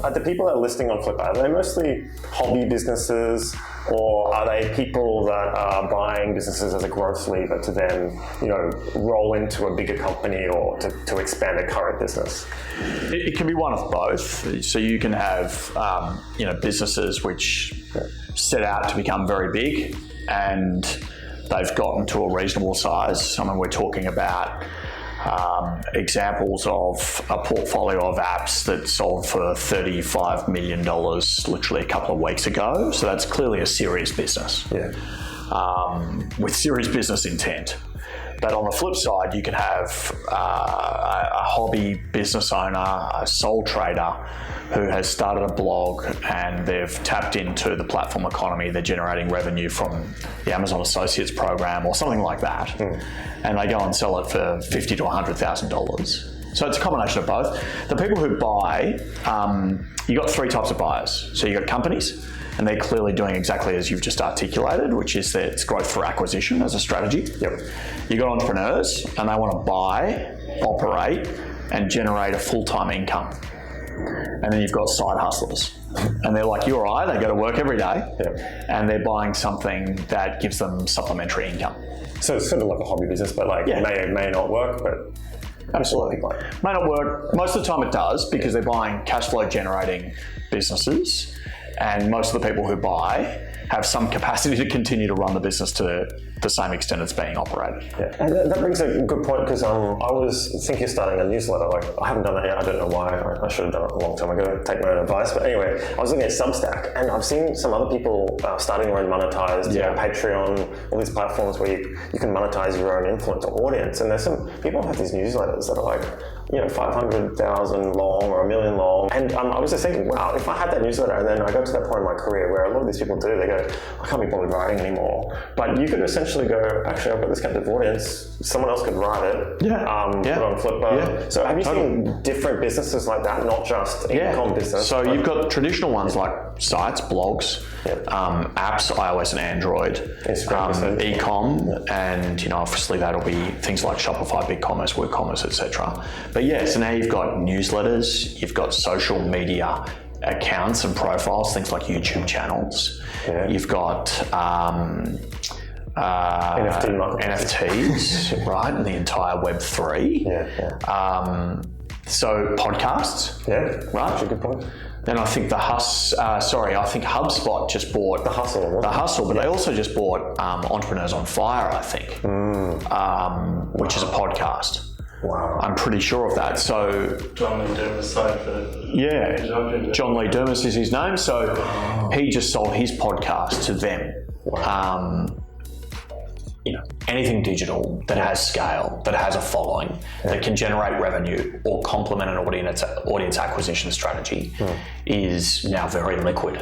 are the people that are listing on Flippa, are they mostly hobby businesses, or are they people that are buying businesses as a growth lever to then, roll into a bigger company or to expand a current business? It can be one of both. So you can have, businesses which set out to become very big and they've gotten to a reasonable size. I mean, we're talking about examples of a portfolio of apps that sold for $35 million literally a couple of weeks ago. So that's clearly a serious business with serious business intent. But on the flip side, you can have a hobby business owner, a sole trader who has started a blog and they've tapped into the platform economy. They're generating revenue from the Amazon Associates program or something like that. And they go and sell it for $50,000 to $100,000. So it's a combination of both. The people who buy, you've got three types of buyers. So you've got companies, and they're clearly doing exactly as you've just articulated, which is that it's growth for acquisition as a strategy. You've got entrepreneurs, and they want to buy, operate, and generate a full-time income. And then you've got side hustlers, and they're like you or I, they go to work every day, and they're buying something that gives them supplementary income. So it's sort of like a hobby business, but may not work, but absolutely may not work. Most of the time it does, because they're buying cash flow generating businesses, and most of the people who buy have some capacity to continue to run the business to the same extent it's being operated. And that brings a good point, because I was thinking of starting a newsletter. I haven't done that yet. I don't know why. I should have done it a long time ago. Take my own advice. But anyway, I was looking at Substack, and I've seen some other people starting their own monetized, Patreon, all these platforms where you can monetize your own influence or audience. And there's some people who have these newsletters that are like, 500,000 long or 1 million long. And I was just thinking, wow, if I had that newsletter and then I got to that point in my career where a lot of these people do, they go, I can't be bothered writing anymore. But you could essentially go, actually, I've got this captive audience, someone else could write it, put it on Flippa. So have you seen different businesses like that, not just e-com business? So you've got traditional ones like sites, blogs, apps, iOS and Android, e-com, and obviously that'll be things like Shopify, BigCommerce, WooCommerce, etc. But so now you've got newsletters, you've got social media accounts and profiles, things like YouTube channels. You've got NFTs, right, and the entire Web3. So podcasts, right? That's a good point. Then I think HubSpot just bought The Hustle, but they also just bought Entrepreneurs on Fire, I think, which is a podcast. Wow. I'm pretty sure of that. So John Lee Dumas John Lee Dumas is his name. So he just sold his podcast to them. Wow. Anything digital that has scale, that has a following, that can generate revenue or complement an audience acquisition strategy is now very liquid.